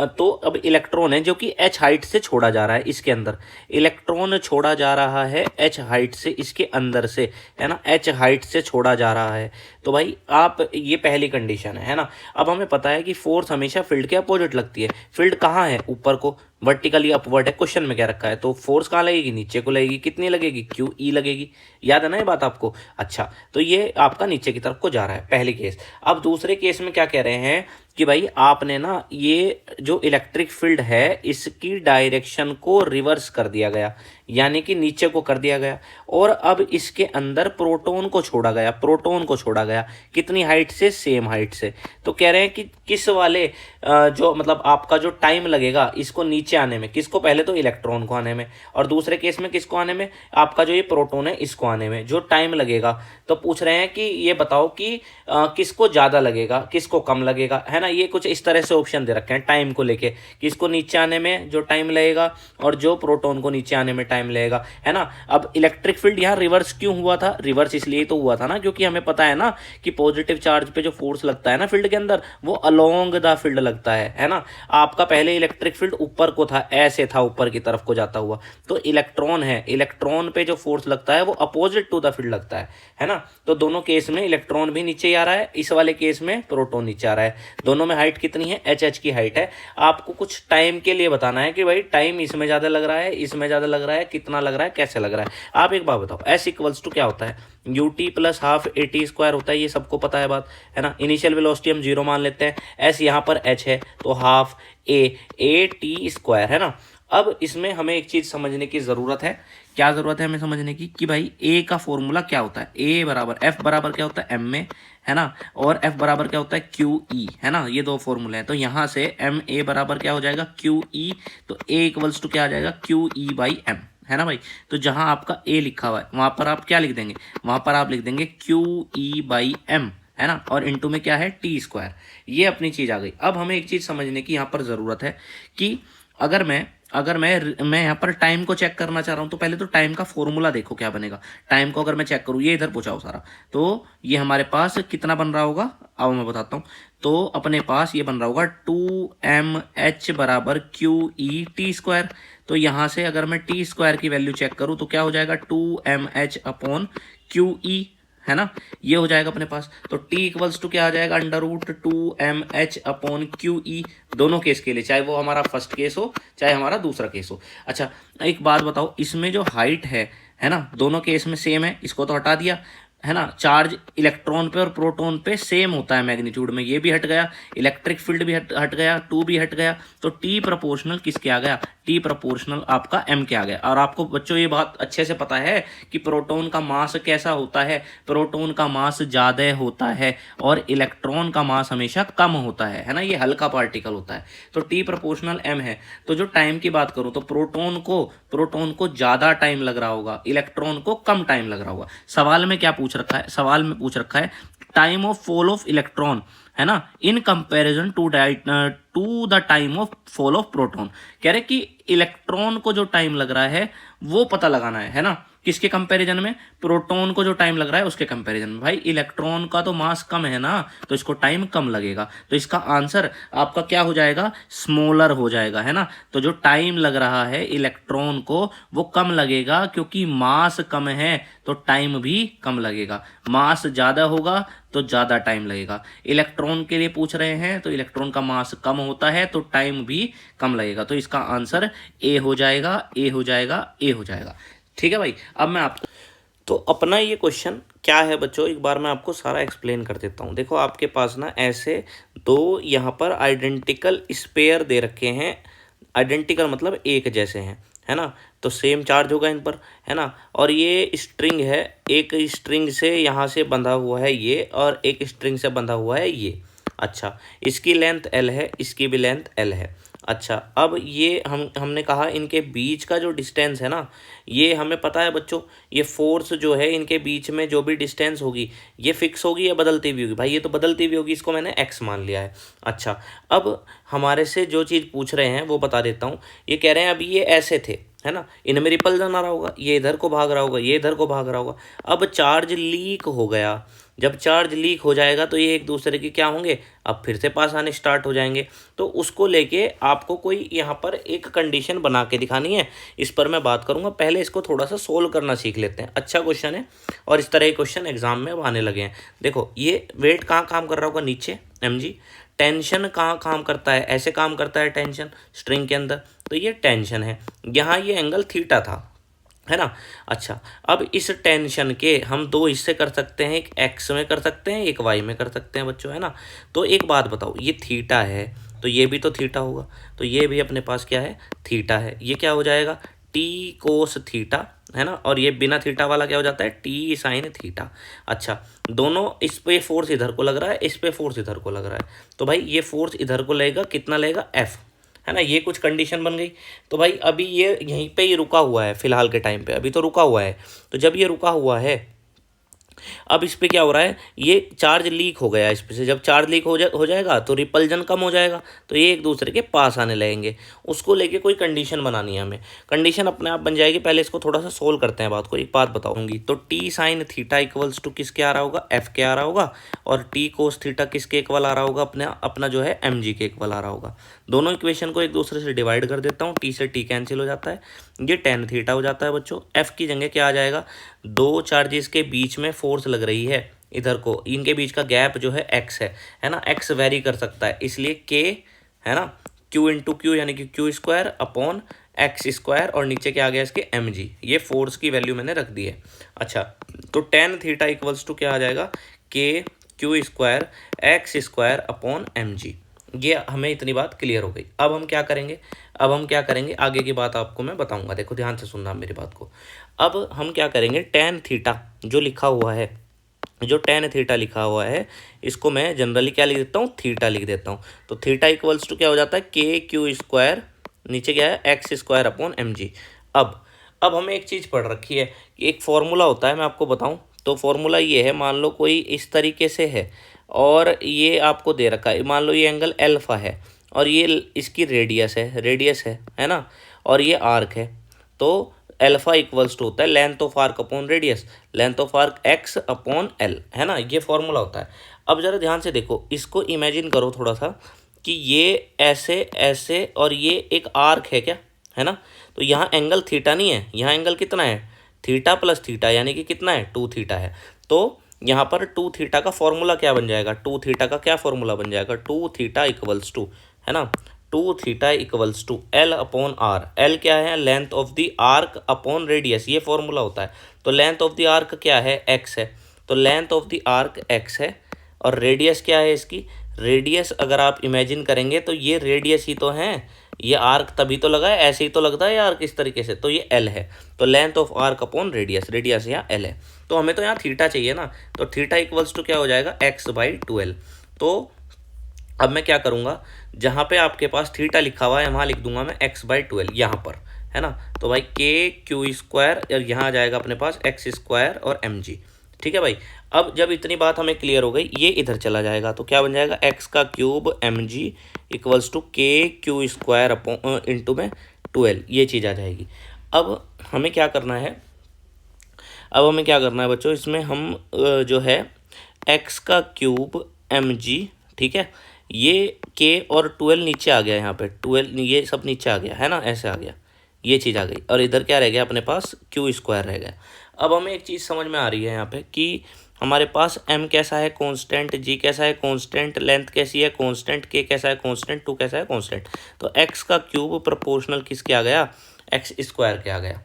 तो अब इलेक्ट्रॉन है जो कि h हाइट से छोड़ा जा रहा है, इसके अंदर इलेक्ट्रॉन छोड़ा जा रहा है h हाइट से, इसके अंदर से, है ना, h हाइट से छोड़ा जा रहा है। तो भाई आप, ये पहली कंडीशन है ना। अब हमें पता है कि फोर्स हमेशा फील्ड के अपोजिट लगती है। फील्ड कहाँ है, ऊपर को, वर्टिकली अपवर्ड है। क्वेश्चन में क्या रखा है, तो फोर्स कहाँ लगेगी, नीचे को लगेगी, कितनी लगेगी, क्यू ई लगेगी, याद है ना ये बात आपको। अच्छा, तो ये आपका नीचे की तरफ को जा रहा है, पहले केस। अब दूसरे केस में क्या कह रहे हैं कि भाई आपने ना ये जो इलेक्ट्रिक फील्ड है इसकी डायरेक्शन को रिवर्स कर दिया गया, यानी कि नीचे को कर दिया गया, और अब इसके अंदर प्रोटॉन को छोड़ा गया, प्रोटॉन को छोड़ा गया कितनी हाइट से, सेम हाइट से। तो कह रहे हैं कि किस वाले जो मतलब आपका जो टाइम लगेगा इसको नीचे आने में, किसको, पहले तो इलेक्ट्रॉन को आने में, और दूसरे केस में किसको आने में, आपका जो ये प्रोटॉन है इसको आने में, जो टाइम लगेगा। तो पूछ रहे हैं कि ये बताओ कि किसको ज़्यादा लगेगा, किसको कम लगेगा, है ना। ये कुछ इस तरह से ऑप्शन दे रखे हैं टाइम को लेके, किसको नीचे आने में जो टाइम लगेगा और जो प्रोटॉन को नीचे आने में टाइम लगेगा, है ना। अब इलेक्ट्रिक फील्ड यहाँ रिवर्स क्यों हुआ था, रिवर्स इसलिए तो हुआ था ना क्योंकि हमें पता है ना कि पॉजिटिव चार्ज पे जो फोर्स लगता है ना फील्ड के अंदर, वो अलोंग द फील्ड लगता है ना। आपका पहले इलेक्ट्रिक फील्ड ऊपर को था, ऐसे था ऊपर की तरफ को जाता हुआ, तो इलेक्ट्रॉन है, इलेक्ट्रॉन पे जो फोर्स लगता है वो अपोजिट टू द फील्ड लगता है ना। तो दोनों केस में इलेक्ट्रॉन भी नीचे आ रहा है, इस वाले केस में प्रोटॉन नीचे आ रहा है। दोनों में हाइट कितनी है, एच की हाइट है। आपको कुछ टाइम के लिए बताना है कि भाई टाइम इसमें ज़्यादा लग रहा है, इसमें ज़्यादा लग रहा है, कितना लग रहा है, कैसे लग रहा है। आप एक बात बताओ, एस इक्वल्स टू क्या होता है, you T plus half A T square होता है, ये सबको पता है बात, है ना। इनिशियल वेलोसिटी हम 0 मान लेते हैं, एस यहाँ पर एच है तो हाफ ए टी स्क्वायर, है ना। अब इसमें हमें एक चीज़ समझने की ज़रूरत है, क्या ज़रूरत है हमें समझने की, कि भाई ए का फॉर्मूला क्या होता है, ए बराबर एफ बराबर क्या होता है एम में, है ना, और एफ बराबर क्या होता है क्यू ई, है ना। ये दो फॉर्मूले हैं, तो यहाँ से एम ए बराबर क्या हो जाएगा क्यू ई, तो ए इक्वल्स टू क्या आ जाएगा क्यू ई बाई एम, है ना भाई। तो जहाँ आपका ए लिखा हुआ है वहाँ पर आप क्या लिख देंगे, वहाँ पर आप लिख देंगे क्यू ई बाई एम, है ना, और इनटू में क्या है टी स्क्वायर। ये अपनी चीज़ आ गई। अब हमें एक चीज़ समझने की यहाँ पर ज़रूरत है कि अगर मैं यहाँ पर टाइम को चेक करना चाह रहा हूँ, तो पहले तो टाइम का फॉर्मूला देखो क्या बनेगा। टाइम को अगर मैं चेक करूँ, ये इधर पूछा सारा, तो ये हमारे पास कितना बन रहा होगा, अब मैं बताता हूँ। तो अपने पास ये बन रहा होगा 2mh बराबर क्यू ई टी स्क्वायर। तो यहाँ से अगर मैं टी स्क्वायर की वैल्यू चेक करूँ तो क्या हो जाएगा 2mh अपॉन क्यू ई, है ना, ये हो जाएगा अपने पास। तो t इक्वल्स टू क्या आ जाएगा √2mh अपॉन क्यू ई, दोनों केस के लिए, चाहे वो हमारा फर्स्ट केस हो चाहे हमारा दूसरा केस हो। अच्छा एक बात बताओ, इसमें जो हाइट है ना, दोनों केस में सेम है, इसको तो हटा दिया, है ना। चार्ज इलेक्ट्रॉन पे और प्रोटॉन पे सेम होता है मैग्नीट्यूड में, ये भी हट गया, इलेक्ट्रिक फील्ड भी हट गया, 2 भी हट गया, तो टी प्रोपोर्शनल किसके आ गया, टी प्रोपोर्शनल आपका एम के आ गया। और आपको बच्चों ये बात अच्छे से पता है कि प्रोटॉन का मास कैसा होता है, प्रोटॉन का मास ज़्यादा होता है और इलेक्ट्रॉन का मास हमेशा कम होता है ना, ये हल्का पार्टिकल होता है। तो टी प्रोपोर्शनल एम है। तो जो टाइम की बात करूँ तो प्रोटॉन को ज़्यादा टाइम लग रहा होगा, इलेक्ट्रॉन को कम टाइम लग रहा होगा। सवाल में क्या पूछ रखा है, सवाल में पूछ रखा है time of fall of electron, है ना, in comparison to the time of fall of proton. कह रहे कि इलेक्ट्रॉन को जो टाइम लग रहा है वो पता लगाना है ना, किसके कंपैरिजन में, प्रोटॉन को जो टाइम लग रहा है उसके कंपैरिजन में। भाई इलेक्ट्रॉन का तो मास कम है ना, तो इसको टाइम कम लगेगा, तो इसका आंसर आपका क्या हो जाएगा, स्मॉलर हो जाएगा, है ना। तो जो टाइम लग रहा है इलेक्ट्रॉन को वो कम लगेगा, क्योंकि मास कम है तो टाइम भी कम लगेगा, मास ज़्यादा होगा तो ज़्यादा टाइम लगेगा। इलेक्ट्रॉन के लिए पूछ रहे हैं तो इलेक्ट्रॉन का मास कम होता है तो टाइम भी कम लगेगा, तो इसका आंसर ए हो जाएगा, ए हो जाएगा, ए हो जाएगा। ठीक है भाई। अब मैं आपको, तो अपना ये क्वेश्चन क्या है बच्चों, एक बार मैं आपको सारा एक्सप्लेन कर देता हूँ। देखो आपके पास ना ऐसे दो यहाँ पर आइडेंटिकल स्पेयर दे रखे हैं, आइडेंटिकल मतलब एक जैसे हैं, है ना, तो सेम चार्ज होगा इन पर, है ना। और ये स्ट्रिंग है, एक स्ट्रिंग से यहाँ से बंधा हुआ है ये, और एक स्ट्रिंग से बंधा हुआ है ये। अच्छा इसकी लेंथ L है, इसकी भी लेंथ L है। अच्छा अब ये हमने कहा इनके बीच का जो डिस्टेंस है ना, ये हमें पता है बच्चों, ये फोर्स जो है इनके बीच में जो भी डिस्टेंस होगी ये फिक्स होगी या बदलती भी होगी, भाई ये तो बदलती भी होगी, इसको मैंने x मान लिया है। अच्छा अब हमारे से जो चीज़ पूछ रहे हैं वो बता देता हूँ। ये कह रहे हैं अभी ये ऐसे थे, है ना, इनमें रिपल्जन आ रहा होगा, ये इधर को भाग रहा होगा, ये इधर को भाग रहा होगा। अब चार्ज लीक हो गया, जब चार्ज लीक हो जाएगा तो ये एक दूसरे के क्या होंगे, अब फिर से पास आने स्टार्ट हो जाएंगे। तो उसको लेके आपको कोई यहाँ पर एक कंडीशन बना के दिखानी है, इस पर मैं बात करूँगा। पहले इसको थोड़ा सा सोल्व करना सीख लेते हैं, अच्छा क्वेश्चन है और इस तरह के क्वेश्चन एग्जाम में अब आने लगे हैं। देखो ये वेट कहाँ काम कर रहा होगा, नीचे mg। टेंशन कहाँ काम करता है, ऐसे काम करता है टेंशन स्ट्रिंग के अंदर, तो ये टेंशन है। यहाँ ये एंगल थीटा था, है ना। अच्छा, अब इस टेंशन के हम दो हिस्से कर सकते हैं, एक एक्स में कर सकते हैं, एक वाई में कर सकते हैं बच्चों, है ना। तो एक बात बताओ, ये थीटा है तो ये भी तो थीटा होगा, तो ये भी अपने पास क्या है, थीटा है। ये क्या हो जाएगा, टी कोस थीटा, है ना। और ये बिना थीटा वाला क्या हो जाता है, टी साइन थीटा। अच्छा, दोनों, इस पे फोर्स इधर को लग रहा है, इस पे फोर्स इधर को लग रहा है, तो भाई ये फोर्स इधर को लगेगा, कितना लगेगा, एफ, है ना। ये कुछ कंडीशन बन गई। तो भाई अभी ये यहीं पे ही रुका हुआ है फिलहाल के टाइम पे, अभी तो रुका हुआ है। तो जब ये रुका हुआ है, अब इस पे क्या हो रहा है, ये चार्ज लीक हो गया इस पे से। जब चार्ज लीक हो जाएगा तो रिपल्जन कम हो जाएगा, तो ये एक दूसरे के पास आने लगेंगे। उसको लेके कोई कंडीशन बनानी है हमें, कंडीशन अपने आप बन जाएगी। पहले इसको थोड़ा सा सोल्व करते हैं बात को। एक बात बताऊंगी, तो T sine theta equals to किसके आ रहा होगा, एफ के आ रहा होगा, और टी कोस थीटा किसके इक्वल आ रहा होगा, अपना जो है एम जी के इक्वल आ रहा होगा। दोनों इक्वेशन को एक दूसरे से डिवाइड कर देता हूँ, टी से टी कैंसिल हो जाता है, ये टेन थीटा हो जाता है बच्चों। एफ की जगह क्या आ जाएगा, दो चार्जेस के बीच में फोर्स लग रही है इधर को, इनके बीच का गैप जो है एक्स है ना। एक्स वेरी कर सकता है, इसलिए के, है ना, क्यू इंटू क्यू यानी कि Q square upon x square, और नीचे क्या आ गया इसके, एम जी। ये फोर्स की वैल्यू मैंने रख दी है। अच्छा, तो टेन थीटा इक्वल्स टू क्या आ जाएगा, K Q square X square upon M G. ये हमें इतनी बात क्लियर हो गई। अब हम क्या करेंगे, अब हम क्या करेंगे, आगे की बात आपको मैं बताऊंगा, देखो ध्यान से सुनना मेरी बात को। अब हम क्या करेंगे, टेन थीटा जो लिखा हुआ है, जो टेन थीटा लिखा हुआ है, इसको मैं जनरली क्या लिख देता हूँ, थीटा लिख देता हूँ। तो थीटा इक्वल्स टू क्या हो जाता है, के क्यू स्क्वायर, नीचे क्या है, X square upon M G. अब हमें एक चीज़ पढ़ रखी है कि एक फॉर्मूला होता है, मैं आपको बताऊँ तो फॉर्मूला ये है, मान लो कोई इस तरीके से है और ये आपको दे रखा है, मान लो ये एंगल एल्फा है और ये इसकी रेडियस है ना, और ये आर्क है। तो एल्फा इक्वल्स टू होता है length of arc upon radius, length of arc x upon L, है ना, ये फॉर्मूला होता है। अब जरा ध्यान से देखो, इसको इमेजिन करो थोड़ा सा कि ये ऐसे ऐसे और ये एक आर्क है क्या, है ना। तो यहाँ एंगल थीटा नहीं है, यहाँ एंगल कितना है, थीटा प्लस थीटा, यानी कि कितना है, टू थीटा है। तो यहाँ पर टू थीटा का फॉर्मूला क्या बन जाएगा, टू थीटा का क्या फॉर्मूला बन जाएगा, टू थीटा इक्वल्स टू, है ना, two theta equals to L upon R. L क्या है, length of the arc upon radius, ये फॉर्मूला होता है। तो लेंथ ऑफ द आर्क क्या है, एक्स है, तो length of the arc x है, और रेडियस क्या है इसकी, रेडियस अगर आप इमेजिन करेंगे तो ये रेडियस ही तो है, ये आर्क तभी तो लगा है, ऐसे ही तो लगता है आर्क इस तरीके से, तो ये एल है। तो length of arc upon radius, radius यहाँ एल है, तो हमें तो यहाँ थीटा चाहिए ना, तो थीटा इक्वल्स टू क्या हो जाएगा, एक्स बाई ट्वेल्व। तो अब मैं क्या करूँगा, जहाँ पे आपके पास थीटा लिखा हुआ है वहाँ लिख दूंगा मैं एक्स बाई ट्वेल्व यहाँ पर, है ना। तो भाई के क्यू स्क्वायर, और यहाँ आ जाएगा अपने पास एक्स स्क्वायर और एम जी, ठीक है भाई। अब जब इतनी बात हमें क्लियर हो गई, ये इधर चला जाएगा, तो क्या बन जाएगा, एक्स का cube M G equals to K Q square upon into में ट्वेल्व, ये चीज़ आ जाएगी। अब हमें क्या करना है, अब हमें क्या करना है बच्चों, इसमें हम जो है एक्स का क्यूब एम जी, ठीक है, ये के और ट्वेल्व नीचे आ गया, यहाँ पे ट्वेल्व ये सब नीचे आ गया, है ना, ऐसे आ गया, ये चीज़ आ गई, और इधर क्या रह गया अपने पास, क्यू स्क्वायर रह गया। अब हमें एक चीज़ समझ में आ रही है यहाँ पे कि हमारे पास m कैसा है कांस्टेंट, g कैसा है कांस्टेंट, लेंथ कैसी है कांस्टेंट, k कैसा है कांस्टेंट, 2 कैसा है कांस्टेंट। तो x का क्यूब प्रोपोर्शनल किसके आ गया, एक्स स्क्वायर के आ गया,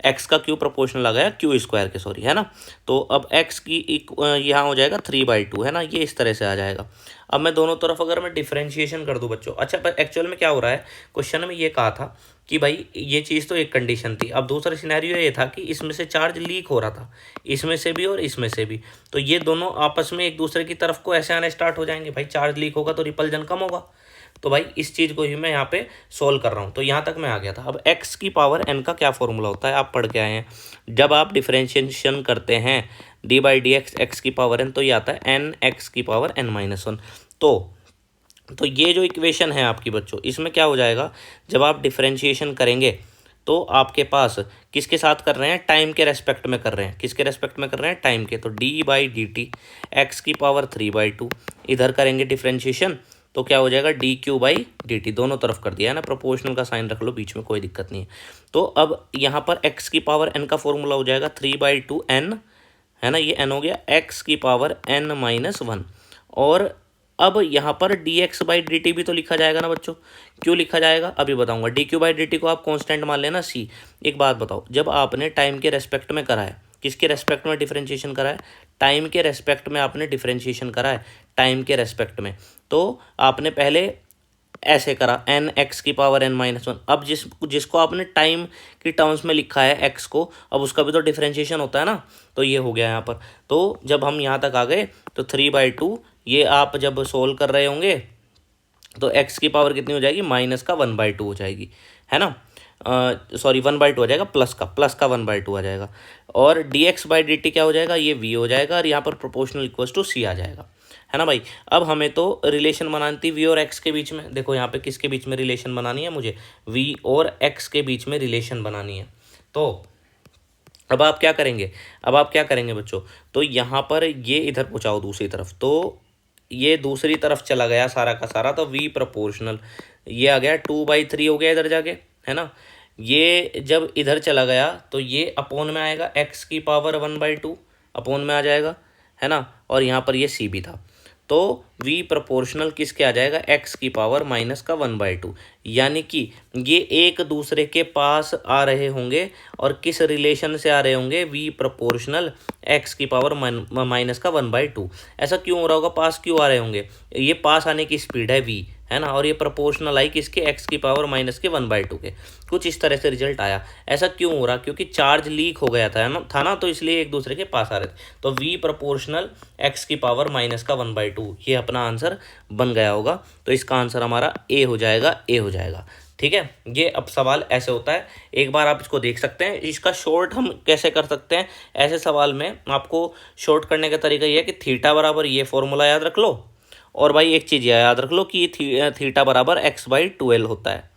एक्स का क्यूब प्रोपोर्शनल आ गया क्यू स्क्वायर के, सॉरी, है ना। तो अब एक्स की यहाँ हो जाएगा 3/2, है ना, ये इस तरह से आ जाएगा। अब मैं दोनों तरफ अगर मैं डिफरेंशिएशन कर दूं बच्चों, अच्छा पर एक्चुअल में क्या हो रहा है, क्वेश्चन में ये कहा था कि भाई ये चीज़ तो एक कंडीशन थी, अब दूसरा सिनेरियो ये था कि इसमें से चार्ज लीक हो रहा था, इसमें से भी और इसमें से भी, तो ये दोनों आपस में एक दूसरे की तरफ को ऐसे आने स्टार्ट हो जाएंगे। भाई चार्ज लीक होगा तो रिपल्जन कम होगा, तो भाई इस चीज़ को ही मैं यहाँ पे सोल्व कर रहा हूँ। तो यहाँ तक मैं आ गया था। अब x की पावर n का क्या फॉर्मूला होता है, आप पढ़ के आए हैं, जब आप डिफरेंशिएशन करते हैं D by D x x की पावर n, तो ये आता है n x की पावर n-1। तो ये जो इक्वेशन है आपकी बच्चों, इसमें क्या हो जाएगा, जब आप डिफरेंशिएशन करेंगे तो आपके पास किसके साथ कर रहे हैं, टाइम के रेस्पेक्ट में कर रहे हैं, किसके रेस्पेक्ट में कर रहे हैं, टाइम के। तो D by D T x की पावर 3/2, इधर करेंगे डिफरेंशिएशन तो क्या हो जाएगा, D Q by D T, दोनों तरफ कर दिया है ना, प्रोपोर्शनल का साइन रख लो बीच में, कोई दिक्कत नहीं है। तो अब यहाँ पर एक्स की पावर एन का फॉर्मूला हो जाएगा 3/2 n, है ना, ये n हो गया, एक्स की पावर n-1, और अब यहाँ पर dx/dt भी तो लिखा जाएगा ना बच्चों, क्यों लिखा जाएगा अभी बताऊंगा। dq/dt को आप कांस्टेंट मान लेना c। एक बात बताओ, जब आपने टाइम के रेस्पेक्ट में करा है, किसके रेस्पेक्ट में डिफरेंशिएशन करा है, टाइम के रेस्पेक्ट में आपने डिफरेंशिएशन करा है, टाइम के रेस्पेक्ट में, तो आपने पहले ऐसे करा n(x⁻n-1). अब जिसको आपने टाइम की टर्म्स में लिखा है x को, अब उसका भी तो डिफरेंशिएशन होता है ना, तो ये हो गया यहाँ पर। तो जब हम यहाँ तक आ गए तो 3/2, ये आप जब सोल्व कर रहे होंगे तो x की पावर कितनी हो जाएगी, -1/2 हो जाएगी, है ना, सॉरी 1/2 हो जाएगा, प्लस का 1/2 आ जाएगा। और dx/dt क्या हो जाएगा, ये v हो जाएगा, और यहाँ पर प्रोपोर्शनल इक्वल्स टू c आ जाएगा, है ना भाई। अब हमें तो रिलेशन बनानी थी v और x के बीच में। देखो यहाँ पे किसके बीच में रिलेशन बनानी है, मुझे v और x के बीच में रिलेशन बनानी है। तो अब आप क्या करेंगे बच्चों, तो यहाँ पर ये इधर पहुँचाओ दूसरी तरफ, तो ये दूसरी तरफ चला गया सारा का सारा, तो v प्रोपोर्शनल ये आ गया 2/3 हो गया इधर जाके, है ना। ये जब इधर चला गया तो ये अपोन में आएगा, x की पावर 1/2 अपोन में आ जाएगा, है ना। और यहाँ पर ये c भी था, तो v प्रोपोर्शनल किसके आ जाएगा, x की पावर -1/2। यानी कि ये एक दूसरे के पास आ रहे होंगे, और किस रिलेशन से आ रहे होंगे, v प्रोपोर्शनल x की पावर -1/2। ऐसा क्यों हो रहा होगा, पास क्यों आ रहे होंगे, ये पास आने की स्पीड है v, है ना, और ये प्रोपोर्शनल आई किसके, x की पावर -1/2 के। कुछ इस तरह से रिजल्ट आया। ऐसा क्यों हो रहा, क्योंकि चार्ज लीक हो गया था ना, तो इसलिए एक दूसरे के पास आ रहे थे। तो v प्रोपोर्शनल x की पावर -1/2, ये अपना आंसर बन गया होगा। तो इसका आंसर हमारा ए हो जाएगा। ठीक है, ये अब सवाल ऐसे होता है, एक बार आप इसको देख सकते हैं। इसका शॉर्ट हम कैसे कर सकते हैं, ऐसे सवाल में आपको शॉर्ट करने का तरीका ये है कि थीटा बराबर ये फॉर्मूला याद रख लो, और भाई एक चीज़ याद रख लो कि थीटा बराबर x/12 होता है।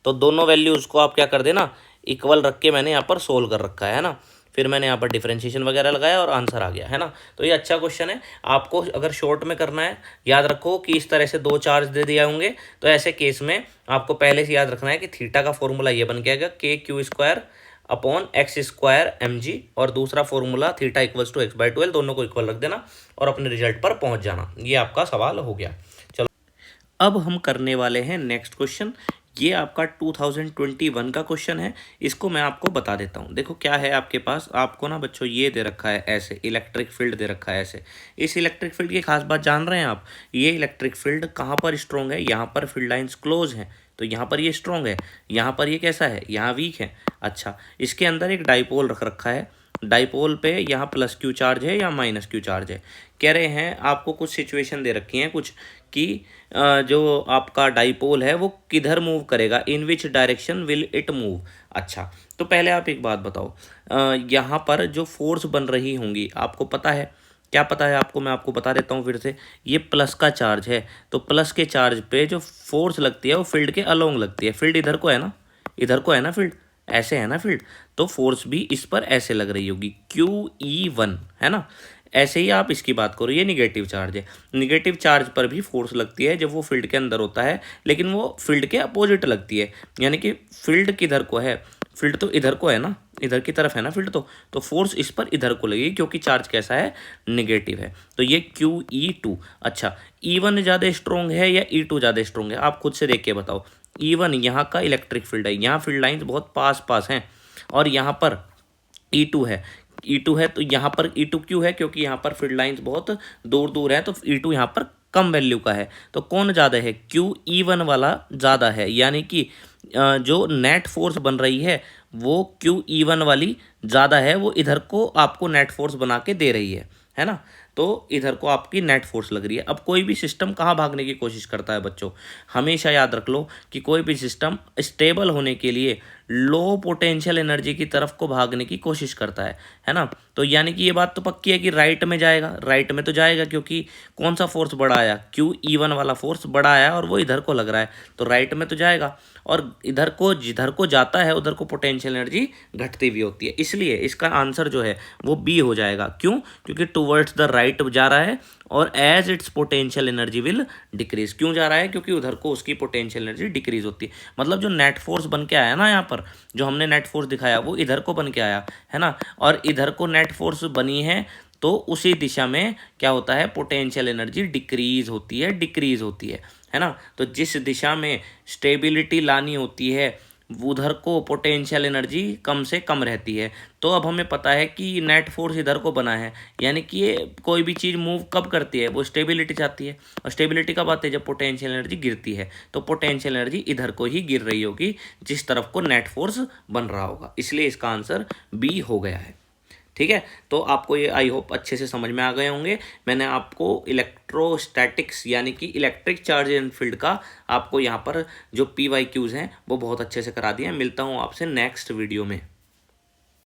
तो दोनों वैल्यूज़ को आप क्या कर देना, इक्वल रख के मैंने यहाँ पर सोल्व कर रखा है ना। फिर मैंने यहाँ पर डिफरेंशिएशन वगैरह लगाया और आंसर आ गया, है ना। तो ये अच्छा क्वेश्चन है। आपको अगर शॉर्ट में करना है, याद रखो कि इस तरह से दो चार्ज दे दिए होंगे, तो ऐसे केस में आपको पहले से याद रखना है कि थीटा का फॉर्मूला ये बन गया kq²/x²mg, और दूसरा formula theta equals to x/12, दोनों को इक्वल रख देना और अपने रिजल्ट पर पहुंच जाना। ये आपका सवाल हो गया। चलो अब हम करने वाले हैं नेक्स्ट क्वेश्चन। ये आपका 2021 का क्वेश्चन है, इसको मैं आपको बता देता हूँ। देखो क्या है आपके पास, आपको ना बच्चों ये दे रखा है ऐसे, इलेक्ट्रिक फील्ड दे रखा है ऐसे। इस इलेक्ट्रिक फील्ड की खास बात जान रहे हैं आप, ये इलेक्ट्रिक फील्ड कहाँ पर स्ट्रॉन्ग है, यहाँ पर फील्ड लाइंस क्लोज हैं, तो यहाँ पर ये स्ट्रॉन्ग है, यहाँ पर ये कैसा है, यहाँ वीक है। अच्छा, इसके अंदर एक डाइपोल रख रखा है, डाइपोल पे यहाँ +q चार्ज है या -q चार्ज है। कह रहे हैं आपको कुछ सिचुएशन दे रखी हैं कुछ, कि जो आपका डाइपोल है वो किधर मूव करेगा, in which direction will it move. अच्छा, तो पहले आप एक बात बताओ, यहाँ पर जो फोर्स बन रही होंगी आपको पता है, क्या पता है आपको, मैं आपको बता देता हूँ फिर से। ये प्लस का चार्ज है, तो प्लस के चार्ज पे जो फोर्स लगती है वो फील्ड के अलोंग लगती है। फील्ड इधर को है ना, फील्ड ऐसे है ना फील्ड, तो फोर्स भी इस पर ऐसे लग रही होगी, QE1, है ना। ऐसे ही आप इसकी बात करो, ये निगेटिव चार्ज है, निगेटिव चार्ज पर भी फोर्स लगती है जब वो फील्ड के अंदर होता है, लेकिन वो फील्ड के अपोजिट लगती है। यानी कि फील्ड किधर को है, फील्ड तो इधर को है ना, इधर की तरफ है ना फील्ड, तो फोर्स इस पर इधर को लगेगी क्योंकि चार्ज कैसा है, निगेटिव है। तो ये QE2। अच्छा, E1 ज़्यादा स्ट्रॉन्ग है या E2 ज़्यादा स्ट्रॉन्ग है, आप खुद से देख के बताओ। E1 यहाँ का इलेक्ट्रिक फील्ड है, यहाँ फील्ड लाइंस बहुत पास हैं, और यहाँ पर E2 है, तो यहाँ पर E2 क्यों है, क्योंकि यहाँ पर फील्ड लाइंस बहुत दूर है, तो E2 यहाँ पर कम वैल्यू का है। तो कौन ज़्यादा है, QE1 वाला ज़्यादा है, यानी कि जो नेट फोर्स बन रही है वो QE1 वाली ज़्यादा है, वो इधर को आपको नेट फोर्स बना के दे रही है ना। तो इधर को आपकी नेट फोर्स लग रही है। अब कोई भी सिस्टम कहाँ भागने की कोशिश करता है बच्चों, हमेशा याद रख लो कि कोई भी सिस्टम स्टेबल होने के लिए लो पोटेंशियल एनर्जी की तरफ को भागने की कोशिश करता है ना। तो यानी कि ये बात तो पक्की है कि राइट में तो जाएगा, क्योंकि कौन सा फोर्स बड़ा आया, QE1 वाला फोर्स बड़ा आया और वो इधर को लग रहा है, तो राइट में तो जाएगा। और जिधर को जाता है उधर को पोटेंशियल एनर्जी घटती हुई होती है, इसलिए इसका आंसर जो है वो बी हो जाएगा। क्यों, क्योंकि टुवर्ड्स द राइट जा रहा है, और as its potential energy will decrease. क्यों जा रहा है, क्योंकि उधर को उसकी पोटेंशियल एनर्जी डिक्रीज होती है। मतलब जो नेट फोर्स बन के आया ना, यहाँ पर जो हमने नेट फोर्स दिखाया वो इधर को बन के आया है ना, और इधर को नेट फोर्स बनी है, तो उसी दिशा में क्या होता है, पोटेंशियल एनर्जी डिक्रीज होती है ना। तो जिस दिशा में स्टेबिलिटी लानी होती है उधर को पोटेंशियल एनर्जी कम से कम रहती है। तो अब हमें पता है कि नेट फोर्स इधर को बना है, यानी कि ये कोई भी चीज़ मूव कब करती है, वो स्टेबिलिटी चाहती है, और स्टेबिलिटी कब आती है, जब पोटेंशियल एनर्जी गिरती है। तो पोटेंशियल एनर्जी इधर को ही गिर रही होगी जिस तरफ को नेट फोर्स बन रहा होगा, इसलिए इसका आंसर बी हो गया है। ठीक है, तो आपको ये आई होप अच्छे से समझ में आ गए होंगे। मैंने आपको इलेक्ट्रोस्टैटिक्स यानी कि इलेक्ट्रिक चार्ज एंड फील्ड का आपको यहाँ पर जो PYQs हैं वो बहुत अच्छे से करा दिए हैं। मिलता हूँ आपसे नेक्स्ट वीडियो में।